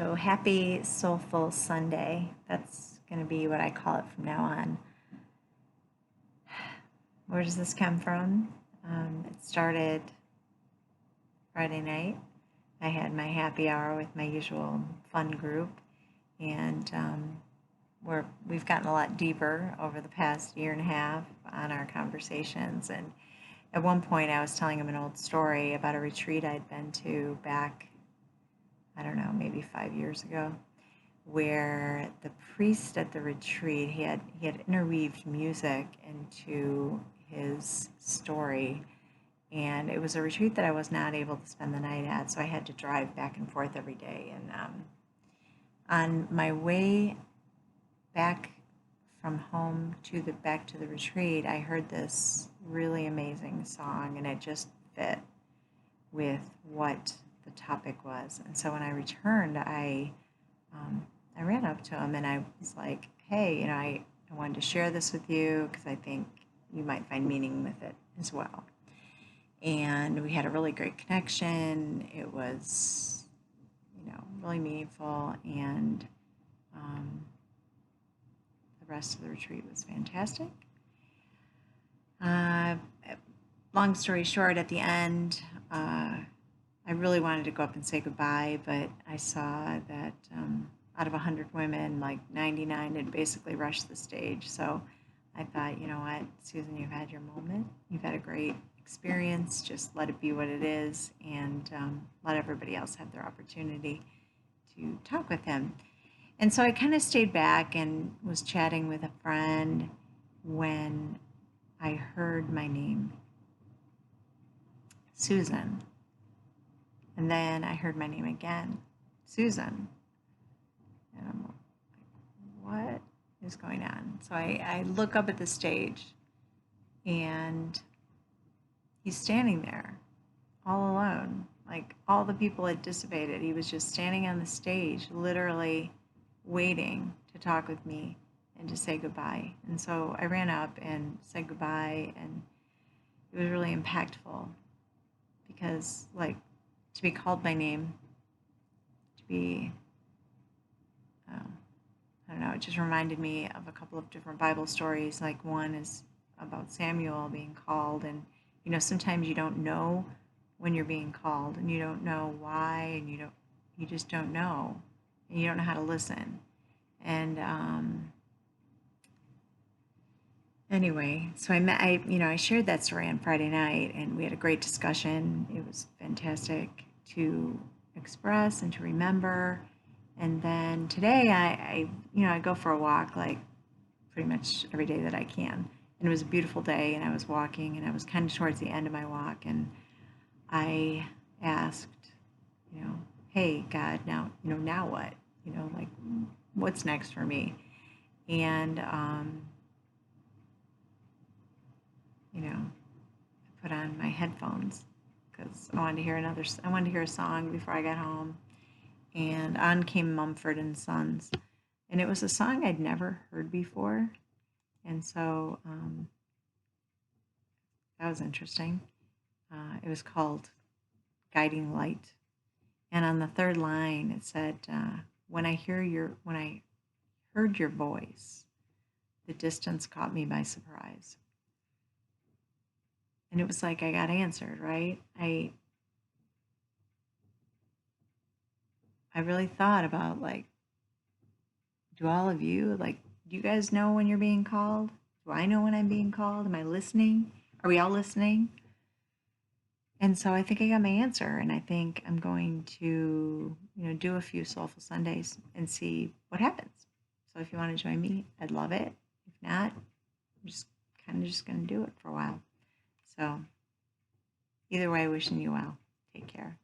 So happy Soulful Sunday. That's going to be what I call it from now on. Where does this come from? It started Friday night. I had my happy hour with my usual fun group, and we've gotten a lot deeper over the past year and a half on our conversations. And at one point, I was telling him an old story about a retreat I'd been to back, I don't know, maybe 5 years ago, where the priest at the retreat, he had interweaved music into his story, and it was a retreat that I was not able to spend the night at, so I had to drive back and forth every day. And on my way back from home to the retreat, I heard this really amazing song, and it just fit with what the topic was. And so when I returned, I ran up to him and I was like, hey, I wanted to share this with you because I think you might find meaning with it as well. And we had a really great connection. It was, really meaningful, and the rest of the retreat was fantastic. Long story short, at the end, I really wanted to go up and say goodbye, but I saw that out of 100 women, like 99 had basically rushed the stage. So I thought, you know what, Susan, you've had your moment. You've had a great experience. Just let it be what it is, and let everybody else have their opportunity to talk with him. And so I kind of stayed back and was chatting with a friend when I heard my name, Susan. And then I heard my name again, Susan. And I'm like, what is going on? So I look up at the stage, and he's standing there all alone. Like, all the people had dissipated. He was just standing on the stage, literally waiting to talk with me and to say goodbye. And so I ran up and said goodbye, and it was really impactful because, like, to be called by name, to be, I don't know, it just reminded me of a couple of different Bible stories. Like, one is about Samuel being called, and, sometimes you don't know when you're being called, and you don't know why, and you just don't know, and you don't know how to listen. And anyway, so I shared that story on Friday night, and we had a great discussion. It was fantastic to express and to remember. And then today, I go for a walk like pretty much every day that I can. And it was a beautiful day, and I was walking, and I was kind of towards the end of my walk, and I asked, hey, God, now what? Like, what's next for me? And I put on my headphones because I wanted to hear a song before I got home. And on came Mumford and Sons, and it was a song I'd never heard before, and so that was interesting. It was called "Guiding Light," and on the third line it said, when I heard your voice, the distance caught me by surprise." And it was like I got answered, right? I really thought about, like, do all of you, like, do you guys know when you're being called? Do I know when I'm being called? Am I listening? Are we all listening? And so I think I got my answer, and I think I'm going to, do a few Soulful Sundays and see what happens. So if you want to join me, I'd love it. If not, I'm just going to do it for a while. So either way, wishing you well. Take care.